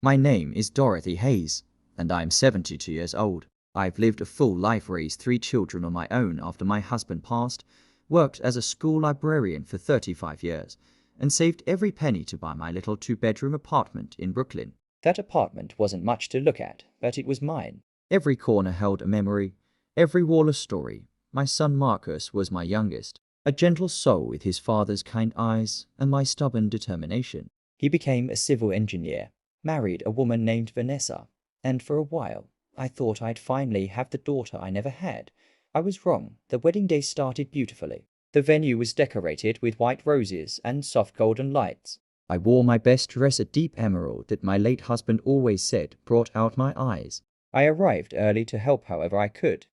My name is Dorothy Hayes, and I'm 72 years old. I've lived a full life, raised 3 children on my own after my husband passed, worked as a school librarian for 35 years, and saved every penny to buy my little 2-bedroom apartment in Brooklyn. That apartment wasn't much to look at, but it was mine. Every corner held a memory, every wall a story. My son Marcus was my youngest, a gentle soul with his father's kind eyes and my stubborn determination. He became a civil engineer, married a woman named Vanessa, and for a while I thought I'd finally have the daughter I never had. I was wrong. The wedding day started beautifully. The venue was decorated with white roses and soft golden lights. I wore my best dress, a deep emerald that my late husband always said brought out my eyes. I arrived early to help however I could,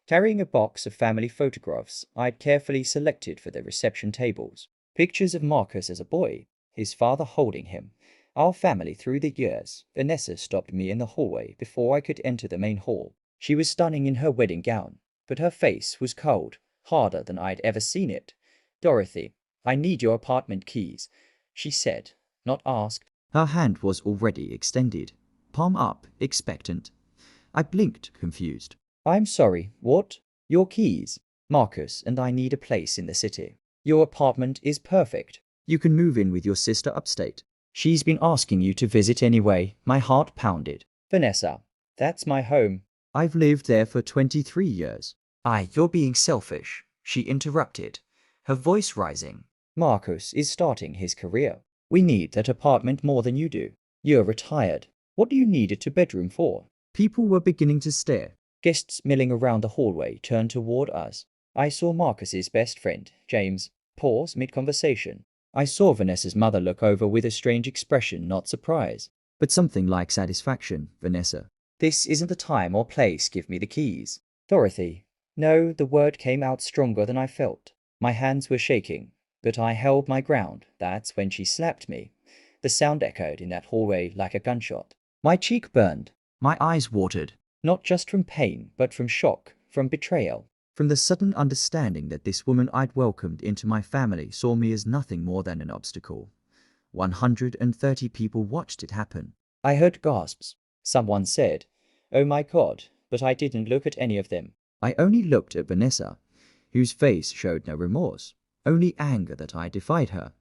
carrying a box of family photographs I'd carefully selected for the reception tables. Pictures of Marcus as a boy, his father holding him, our family through the years. Vanessa stopped me in the hallway before I could enter the main hall. She was stunning in her wedding gown, but her face was cold, harder than I'd ever seen it. "Dorothy, I need your apartment keys," she said, not asked. Her hand was already extended, palm up, expectant. I blinked, confused. "I'm sorry, what?" "Your keys. Marcus and I need a place in the city. Your apartment is perfect. You can move in with your sister upstate. She's been asking you to visit anyway." My heart pounded. "Vanessa, that's my home. I've lived there for 23 years. You're being selfish," she interrupted, her voice rising. "Marcus is starting his career. We need that apartment more than you do. You're retired. What do you need a 2-bedroom for?" People were beginning to stare. Guests milling around the hallway turned toward us. I saw Marcus's best friend, James, pause mid-conversation. I saw Vanessa's mother look over with a strange expression, not surprise, but something like satisfaction. "Vanessa, this isn't the time or place. Give me the keys." "Dorothy." No, the word came out stronger than I felt. My hands were shaking, but I held my ground. That's when she slapped me. The sound echoed in that hallway like a gunshot. My cheek burned. My eyes watered, not just from pain, but from shock, from betrayal, from the sudden understanding that this woman I'd welcomed into my family saw me as nothing more than an obstacle. 130 people watched it happen. I heard gasps. Someone said, "Oh my God," but I didn't look at any of them. I only looked at Vanessa, whose face showed no remorse, only anger that I defied her.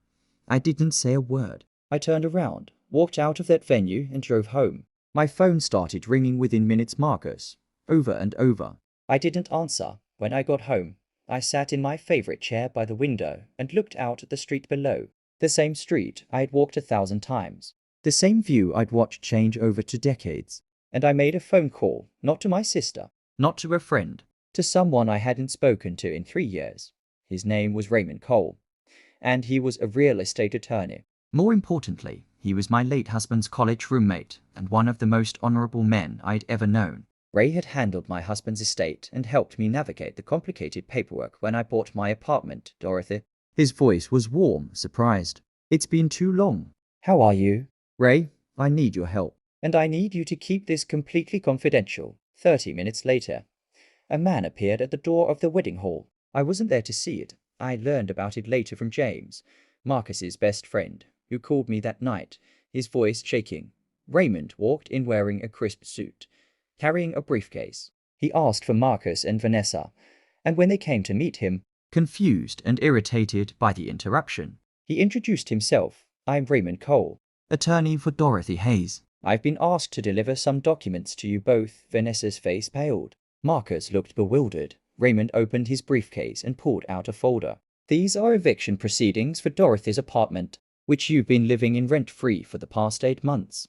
I didn't say a word. I turned around, walked out of that venue, and drove home. My phone started ringing within minutes. Marcus, over and over. I didn't answer. When I got home, I sat in my favorite chair by the window and looked out at the street below. The same street I had walked 1,000 times. The same view I'd watched change over 2 decades. And I made a phone call, not to my sister, not to a friend, to someone I hadn't spoken to in 3 years. His name was Raymond Cole, and he was a real estate attorney. More importantly, he was my late husband's college roommate and one of the most honorable men I'd ever known. Ray had handled my husband's estate and helped me navigate the complicated paperwork when I bought my apartment. "Dorothy." His voice was warm, surprised. "It's been too long. How are you?" "Ray, I need your help. And I need you to keep this completely confidential." 30 minutes later, a man appeared at the door of the wedding hall. I wasn't there to see it. I learned about it later from James, Marcus's best friend, who called me that night, his voice shaking. Raymond walked in wearing a crisp suit, carrying a briefcase. He asked for Marcus and Vanessa, and when they came to meet him, confused and irritated by the interruption, he introduced himself. "I'm Raymond Cole, attorney for Dorothy Hayes. I've been asked to deliver some documents to you both." Vanessa's face paled. Marcus looked bewildered. Raymond opened his briefcase and pulled out a folder. "These are eviction proceedings for Dorothy's apartment, which you've been living in rent-free for the past 8 months.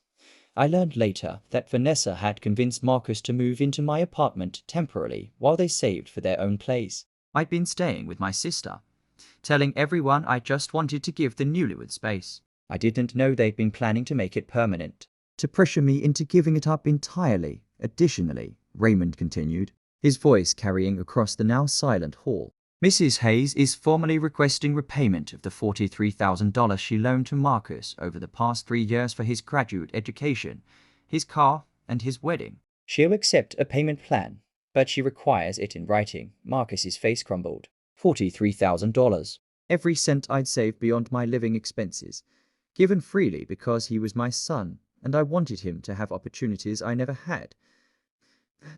I learned later that Vanessa had convinced Marcus to move into my apartment temporarily while they saved for their own place. I'd been staying with my sister, telling everyone I just wanted to give the newlywed space. I didn't know they'd been planning to make it permanent, to pressure me into giving it up entirely. Additionally," Raymond continued, his voice carrying across the now silent hall, "Mrs. Hayes is formally requesting repayment of the $43,000 she loaned to Marcus over the past 3 years for his graduate education, his car, and his wedding. She'll accept a payment plan, but she requires it in writing." Marcus's face crumbled. $43,000. Every cent I'd saved beyond my living expenses, given freely because he was my son, and I wanted him to have opportunities I never had.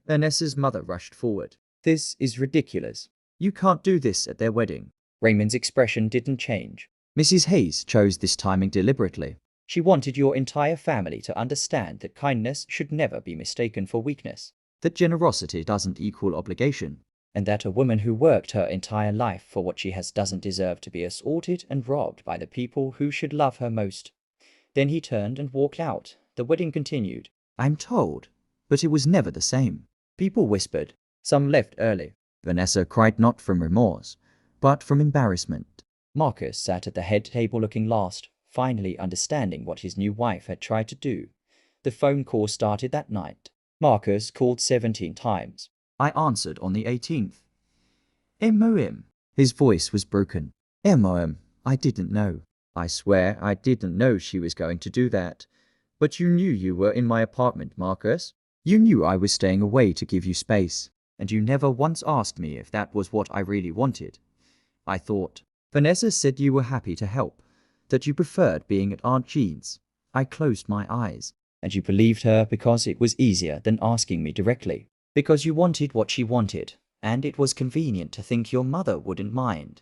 Vanessa's mother rushed forward. This is ridiculous. You can't do this at their wedding. Raymond's expression didn't change. Mrs. Hayes chose this timing deliberately. She wanted your entire family to understand that kindness should never be mistaken for weakness, that generosity doesn't equal obligation, and that a woman who worked her entire life for what she has doesn't deserve to be assaulted and robbed by the people who should love her most. Then he turned and walked out. The wedding continued. I'm told, but it was never the same. People whispered. Some left early. Vanessa cried not from remorse, but from embarrassment. Marcus sat at the head table looking lost, finally understanding what his new wife had tried to do. The phone call started that night. Marcus called 17 times. I answered on the 18th. MOM. His voice was broken. MOM, I didn't know. I swear I didn't know she was going to do that. But you knew you were in my apartment, Marcus. You knew I was staying away to give you space, and you never once asked me if that was what I really wanted. I thought. Vanessa said you were happy to help, that you preferred being at Aunt Jean's. I closed my eyes. And you believed her because it was easier than asking me directly. Because you wanted what she wanted, and it was convenient to think your mother wouldn't mind.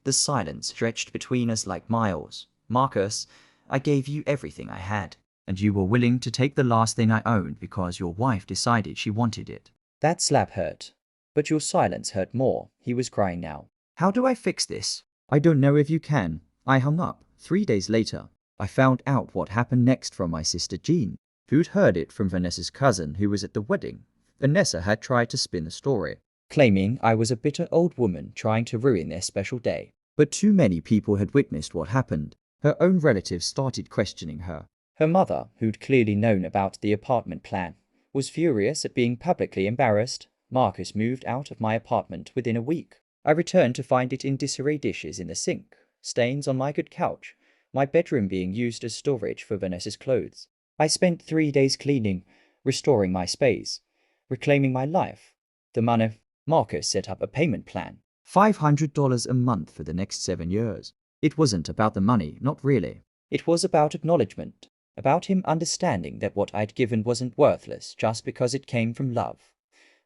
The silence stretched between us like miles. Marcus, I gave you everything I had, and you were willing to take the last thing I owned because your wife decided she wanted it. That slap hurt. But your silence hurt more. He was crying now. How do I fix this? I don't know if you can. I hung up. 3 days later, I found out what happened next from my sister Jean, who'd heard it from Vanessa's cousin who was at the wedding. Vanessa had tried to spin the story, claiming I was a bitter old woman trying to ruin their special day. But too many people had witnessed what happened. Her own relatives started questioning her. Her mother, who'd clearly known about the apartment plan, was furious at being publicly embarrassed. Marcus moved out of my apartment within a week. I returned to find it in disarray, dishes in the sink, stains on my good couch, my bedroom being used as storage for Vanessa's clothes. I spent 3 days cleaning, restoring my space, reclaiming my life. The money. Marcus set up a payment plan. $500 a month for the next 7 years. It wasn't about the money, not really. It was about acknowledgement, about him understanding that what I'd given wasn't worthless just because it came from love.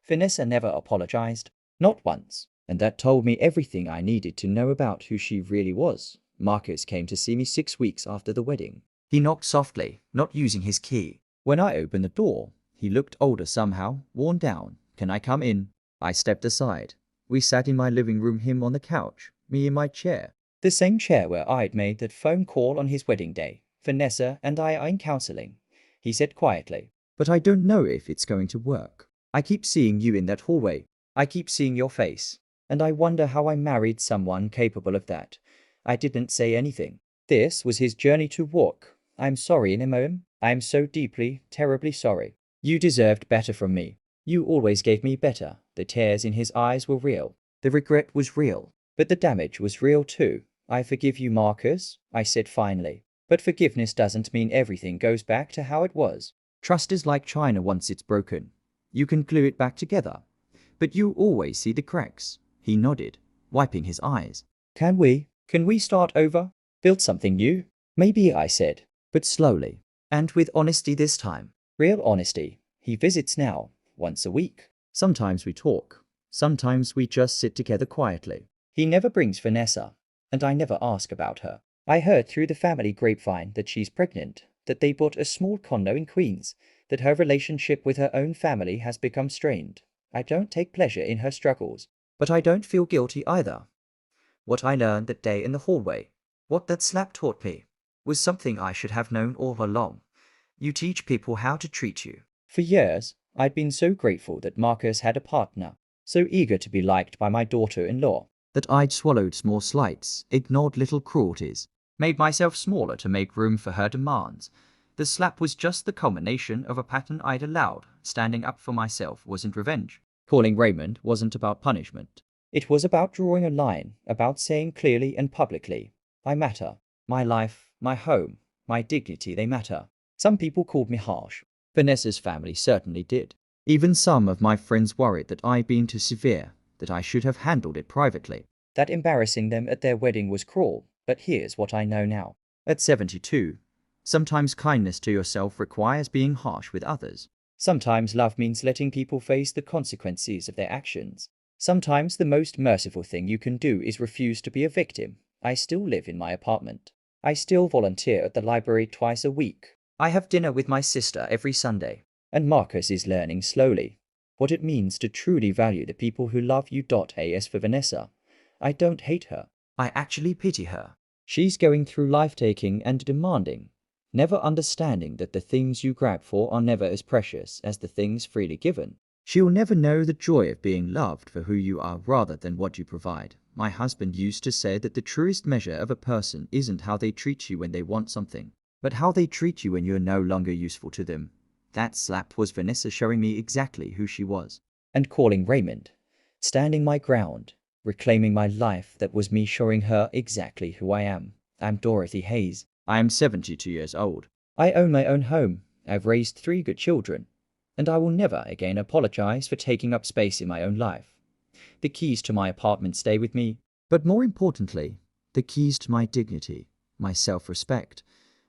Vanessa never apologized, not once, and that told me everything I needed to know about who she really was. Marcus came to see me 6 weeks after the wedding. He knocked softly, not using his key. When I opened the door, he looked older somehow, worn down. Can I come in? I stepped aside. We sat in my living room, him on the couch, me in my chair. The same chair where I'd made that phone call on his wedding day. Vanessa and I are in counseling, he said quietly. But I don't know if it's going to work. I keep seeing you in that hallway. I keep seeing your face. And I wonder how I married someone capable of that. I didn't say anything. This was his journey to walk. I'm sorry, Nimom. I'm so deeply, terribly sorry. You deserved better from me. You always gave me better. The tears in his eyes were real. The regret was real. But the damage was real too. I forgive you, Marcus, I said finally. But forgiveness doesn't mean everything goes back to how it was. Trust is like china once it's broken. You can glue it back together. But you always see the cracks. He nodded, wiping his eyes. Can we start over? Build something new? Maybe, I said, but slowly. And with honesty this time. Real honesty. He visits now, once a week. Sometimes we talk. Sometimes we just sit together quietly. He never brings Vanessa, and I never ask about her. I heard through the family grapevine that she's pregnant, that they bought a small condo in Queens, that her relationship with her own family has become strained. I don't take pleasure in her struggles, but I don't feel guilty either. What I learned that day in the hallway, what that slap taught me, was something I should have known all along. You teach people how to treat you. For years, I'd been so grateful that Marcus had a partner, so eager to be liked by my daughter-in-law, that I'd swallowed small slights, ignored little cruelties, made myself smaller to make room for her demands. The slap was just the culmination of a pattern I'd allowed. Standing up for myself wasn't revenge. Calling Raymond wasn't about punishment. It was about drawing a line, about saying clearly and publicly, I matter. My life, my home, my dignity, they matter. Some people called me harsh. Vanessa's family certainly did. Even some of my friends worried that I'd been too severe, that I should have handled it privately, that embarrassing them at their wedding was cruel. But here's what I know now. At 72, Sometimes kindness to yourself requires being harsh with others. Sometimes love means letting people face the consequences of their actions. Sometimes the most merciful thing you can do is refuse to be a victim. I still live in my apartment. I still volunteer at the library twice a week. I have dinner with my sister every Sunday. And Marcus is learning slowly what it means to truly value the people who love you. As for Vanessa, I don't hate her. I actually pity her. She's going through life-taking and demanding, never understanding that the things you grab for are never as precious as the things freely given. She will never know the joy of being loved for who you are rather than what you provide. My husband used to say that the truest measure of a person isn't how they treat you when they want something, but how they treat you when you're no longer useful to them. That slap was Vanessa showing me exactly who she was. And calling Raymond, standing my ground, reclaiming my life. That was me showing her exactly who I am. I'm Dorothy Hayes. I am 72 years old. I own my own home. I've raised 3 good children. And I will never again apologize for taking up space in my own life. The keys to my apartment stay with me. But more importantly, the keys to my dignity, my self-respect,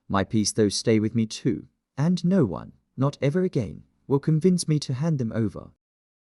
my peace, those stay with me too. And no one, not ever again, will convince me to hand them over.